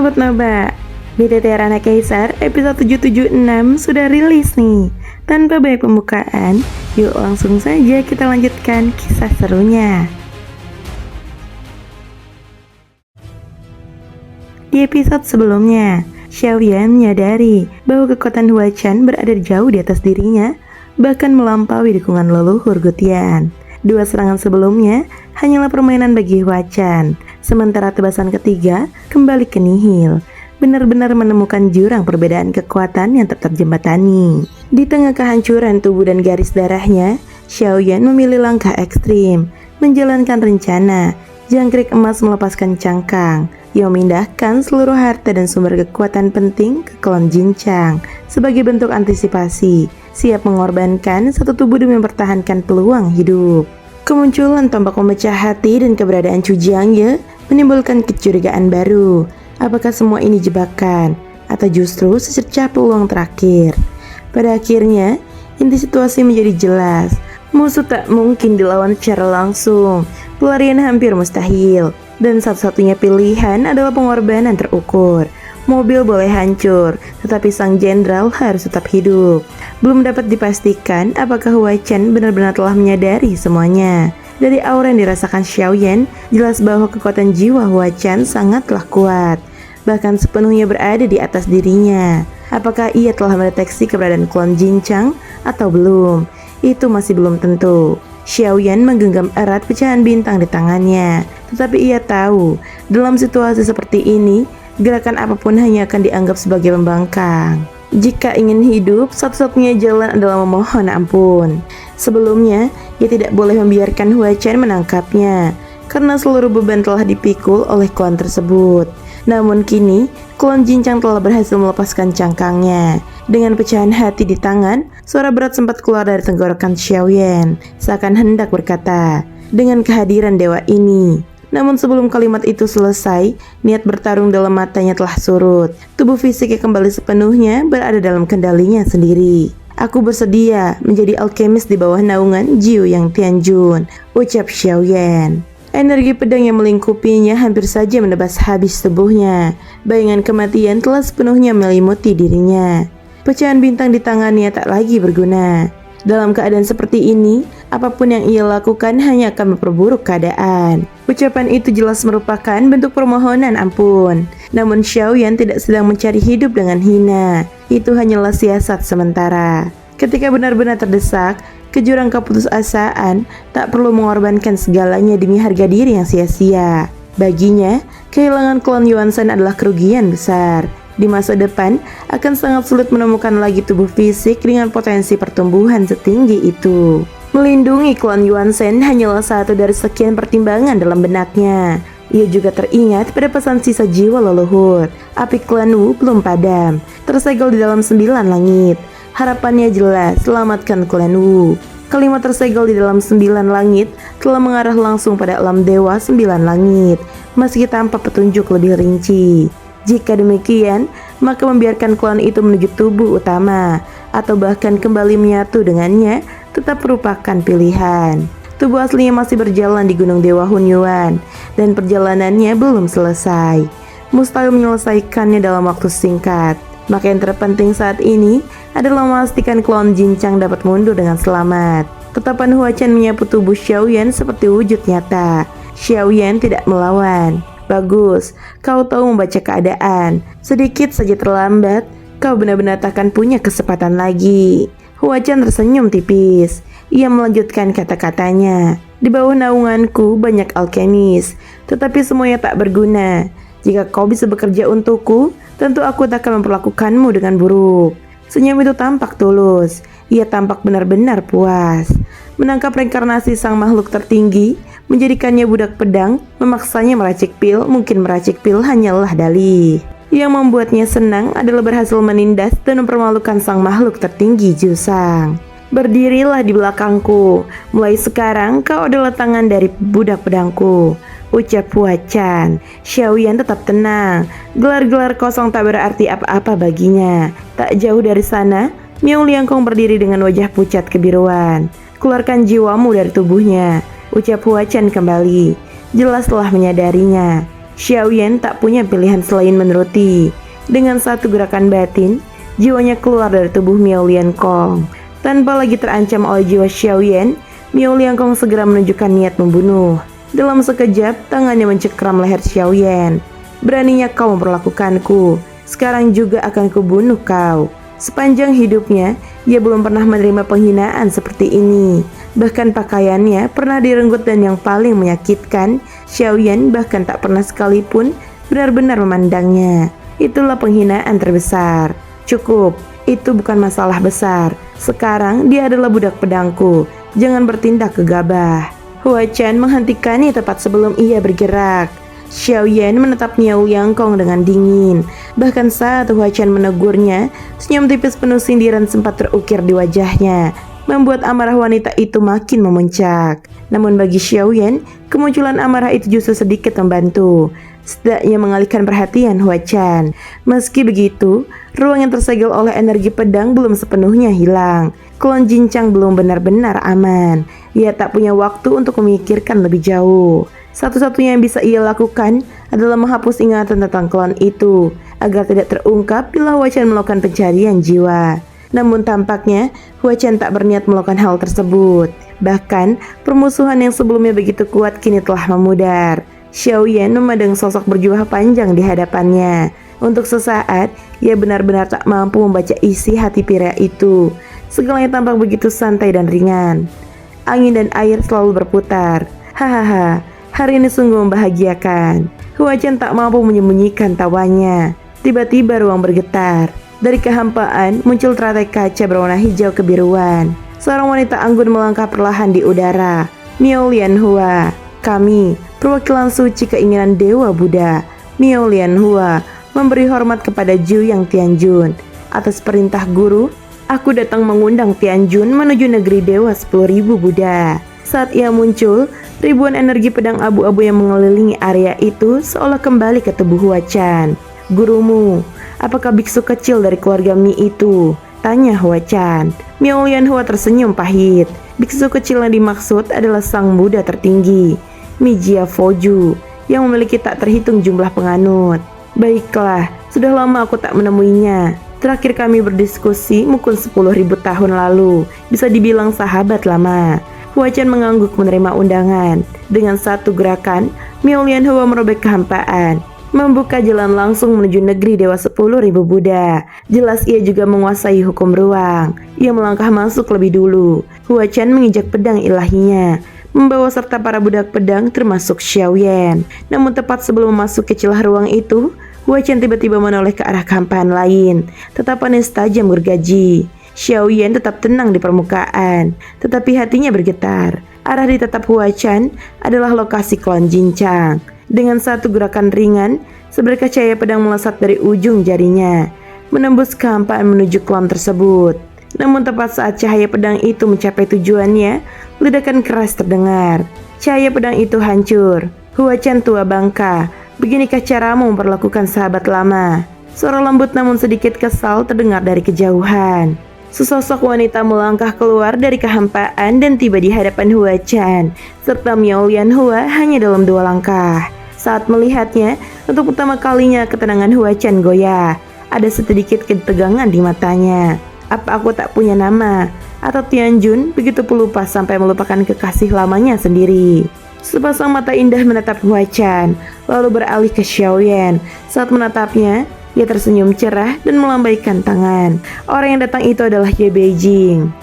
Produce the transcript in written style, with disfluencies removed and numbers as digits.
Sobat Naba, BTT Rana Kaisar episode 776 sudah rilis nih. Tanpa banyak pembukaan, yuk langsung saja kita lanjutkan kisah serunya. Di episode sebelumnya, Xiaoyan menyadari bahwa kekuatan Huachan berada jauh di atas dirinya, bahkan melampaui dukungan leluhur Gutian. Dua serangan sebelumnya hanyalah permainan bagi Huachan, sementara tebasan ketiga kembali ke nihil, benar-benar menemukan jurang perbedaan kekuatan yang tak terjembatani. Di tengah kehancuran tubuh dan garis darahnya, Xiaoyan memilih langkah ekstrim, menjalankan rencana jangkrik emas melepaskan cangkang yang memindahkan seluruh harta dan sumber kekuatan penting ke klan Jinchang sebagai bentuk antisipasi, siap mengorbankan satu tubuh demi mempertahankan peluang hidup. Kemunculan tombak memecah hati dan keberadaan Chu Jiangye menimbulkan kecurigaan baru. Apakah semua ini jebakan atau justru secercah peluang terakhir? Pada akhirnya, inti situasi menjadi jelas. Musuh tak mungkin dilawan secara langsung, pelarian hampir mustahil, dan satu-satunya pilihan adalah pengorbanan terukur. Mobil boleh hancur, tetapi sang jenderal harus tetap hidup. Belum dapat dipastikan apakah Huachan benar-benar telah menyadari semuanya. Dari aura yang dirasakan Xiaoyan, jelas bahwa kekuatan jiwa Huachan sangatlah kuat, bahkan sepenuhnya berada di atas dirinya. Apakah ia telah mendeteksi keberadaan klan Jinchang atau belum? Itu masih belum tentu. Xiaoyan menggenggam erat pecahan bintang di tangannya, tetapi ia tahu, dalam situasi seperti ini, gerakan apapun hanya akan dianggap sebagai pembangkang. Jika ingin hidup, satu-satunya jalan adalah memohon ampun. Sebelumnya, ia tidak boleh membiarkan Huachan menangkapnya, karena seluruh beban telah dipikul oleh klan tersebut. Namun kini, klan Jinchang telah berhasil melepaskan cangkangnya. Dengan pecahan hati di tangan, suara berat sempat keluar dari tenggorokan Xiaoyan, seakan hendak berkata, dengan kehadiran dewa ini. Namun sebelum kalimat itu selesai, niat bertarung dalam matanya telah surut. Tubuh fisiknya kembali sepenuhnya berada dalam kendalinya sendiri. Aku bersedia menjadi alkemis di bawah naungan Jiu Yang Tianjun, ucap Xiaoyan. Energi pedang yang melingkupinya hampir saja menebas habis tubuhnya. Bayangan kematian telah sepenuhnya melimuti dirinya. Pecahan bintang di tangannya tak lagi berguna. Dalam keadaan seperti ini, apapun yang ia lakukan hanya akan memperburuk keadaan. Ucapan itu jelas merupakan bentuk permohonan ampun. Namun Xiaoyan tidak sedang mencari hidup dengan hina. Itu hanyalah siasat sementara. Ketika benar-benar terdesak, ke jurang keputusasaan, tak perlu mengorbankan segalanya demi harga diri yang sia-sia. Baginya, kehilangan klan Yuanzhan adalah kerugian besar. Di masa depan, akan sangat sulit menemukan lagi tubuh fisik dengan potensi pertumbuhan setinggi itu. Melindungi klan Yuanzhan hanyalah satu dari sekian pertimbangan dalam benaknya. Ia juga teringat pada pesan sisa jiwa leluhur. Api klan Wu belum padam, tersegel di dalam 9 langit. Harapannya jelas, selamatkan klan Wu. Kalimat tersegel di dalam 9 langit telah mengarah langsung pada alam dewa 9 langit, meski tanpa petunjuk lebih rinci. Jika demikian, maka membiarkan klan itu menuju tubuh utama, atau bahkan kembali menyatu dengannya, tetap merupakan pilihan. Tubuh aslinya masih berjalan di Gunung Dewa Hunyuan, dan perjalanannya belum selesai. Mustahil menyelesaikannya dalam waktu singkat. Maka yang terpenting saat ini adalah memastikan klan Jinchang dapat mundur dengan selamat. Tetapan Huachan menyapu tubuh Xiaoyan seperti wujud nyata. Xiaoyan tidak melawan. Bagus, kau tahu membaca keadaan. Sedikit saja terlambat, kau benar-benar takkan punya kesempatan lagi. Huachan tersenyum tipis. Ia melanjutkan kata-katanya. Di bawah naunganku banyak alkemis, tetapi semuanya tak berguna. Jika kau bisa bekerja untukku, tentu aku tak akan memperlakukanmu dengan buruk. Senyum itu tampak tulus. Ia tampak benar-benar puas. Menangkap reinkarnasi sang makhluk tertinggi, menjadikannya budak pedang, memaksanya meracik pil, mungkin meracik pil hanyalah dalih. Yang membuatnya senang adalah berhasil menindas dan mempermalukan sang makhluk tertinggi Jusang. Berdirilah di belakangku, mulai sekarang kau adalah tangan dari budak pedangku, ucap Huachan. Xiaoyan tetap tenang, gelar-gelar kosong tak berarti apa-apa baginya. Tak jauh dari sana, Miao Liangkong berdiri dengan wajah pucat kebiruan. Keluarkan jiwamu dari tubuhnya, ucap Huachan kembali. Jelas telah menyadarinya. Xiaoyan tak punya pilihan selain menuruti. Dengan satu gerakan batin, jiwanya keluar dari tubuh Miao Liankong. Tanpa lagi terancam oleh jiwa Xiaoyan, Miao Liankong segera menunjukkan niat membunuh. Dalam sekejap, tangannya mencekram leher Xiaoyan. Beraninya kau memperlakukanku, sekarang juga akan kubunuh kau. Sepanjang hidupnya, ia belum pernah menerima penghinaan seperti ini. Bahkan pakaiannya pernah direnggut dan yang paling menyakitkan, Xiaoyan bahkan tak pernah sekalipun benar-benar memandangnya. Itulah penghinaan terbesar. Cukup, itu bukan masalah besar. Sekarang dia adalah budak pedangku. Jangan bertindak gegabah. Hua Chen menghentikannya tepat sebelum ia bergerak. Xiaoyan menatap Miao Liankong dengan dingin. Bahkan saat Hua Chen menegurnya, senyum tipis penuh sindiran sempat terukir di wajahnya, membuat amarah wanita itu makin memuncak. Namun bagi Xiaoyan, kemunculan amarah itu justru sedikit membantu, setidaknya mengalihkan perhatian Hua Chen. Meski begitu, ruang yang tersegel oleh energi pedang belum sepenuhnya hilang. Klon Jincang belum benar-benar aman. Ia tak punya waktu untuk memikirkan lebih jauh. Satu-satunya yang bisa ia lakukan adalah menghapus ingatan tentang klon itu agar tidak terungkap bila Hua Chen melakukan pencarian jiwa. Namun tampaknya Hua Chen tak berniat melakukan hal tersebut. Bahkan permusuhan yang sebelumnya begitu kuat kini telah memudar. Xiaoyan memandang sosok berjubah panjang di hadapannya. Untuk sesaat ia benar-benar tak mampu membaca isi hati pria itu. Segalanya tampak begitu santai dan ringan. Angin dan air selalu berputar. Hahaha, hari ini sungguh membahagiakan. Hua Chen tak mampu menyembunyikan tawanya. Tiba-tiba ruang bergetar. Dari kehampaan muncul teratai kaca berwarna hijau kebiruan. Seorang wanita anggun melangkah perlahan di udara. Miao Lianhua, kami, perwakilan suci keinginan Dewa Buddha. Miao Lianhua memberi hormat kepada Zhu Yang Tianjun. Atas perintah guru, aku datang mengundang Tianjun menuju negeri Dewa 10.000 Buddha. Saat ia muncul, ribuan energi pedang abu-abu yang mengelilingi area itu seolah kembali ke tubuh Hua Chen. Gurumu, apakah biksu kecil dari keluarga Mi itu? Tanya Hua Chen. Miao Lianhua tersenyum pahit. Biksu kecil yang dimaksud adalah sang Buddha tertinggi, Mi Jia Foju, yang memiliki tak terhitung jumlah penganut. Baiklah, sudah lama aku tak menemuinya. Terakhir kami berdiskusi mungkin 10.000 tahun lalu. Bisa dibilang sahabat lama. Hua Chen mengangguk menerima undangan. Dengan satu gerakan, Miao Lianhua merobek kehampaan, membuka jalan langsung menuju negeri Dewa 10.000 Buddha. Jelas ia juga menguasai hukum ruang. Ia melangkah masuk lebih dulu. Hua Chen menginjak pedang ilahinya, membawa serta para budak pedang termasuk Xiaoyan. Namun tepat sebelum masuk ke celah ruang itu, Hua Chen tiba-tiba menoleh ke arah kehampaan lain. Tatapannya tajam gergaji. Xiaoyan tetap tenang di permukaan, tetapi hatinya bergetar. Arah ditatap Hua Chen adalah lokasi klon Jincang. Dengan satu gerakan ringan, seberkas cahaya pedang melesat dari ujung jarinya, menembus kehampaan menuju klon tersebut. Namun tepat saat cahaya pedang itu mencapai tujuannya, ledakan keras terdengar. Cahaya pedang itu hancur. Hua Chen tua bangka, beginikah caramu memperlakukan sahabat lama? Suara lembut namun sedikit kesal terdengar dari kejauhan. Sesosok wanita melangkah keluar dari kehampaan dan tiba di hadapan Hua Chen, serta Miao Lianhua hanya dalam 2 langkah. Saat melihatnya, untuk pertama kalinya ketenangan Hua Chen goyah. Ada sedikit ketegangan di matanya. Apa aku tak punya nama? Atau Tianjun begitu pelupa sampai melupakan kekasih lamanya sendiri? Sepasang mata indah menatap Hua Chen, lalu beralih ke Xiaoyan. Saat menatapnya, ia tersenyum cerah dan melambaikan tangan. Orang yang datang itu adalah Ye Beijing.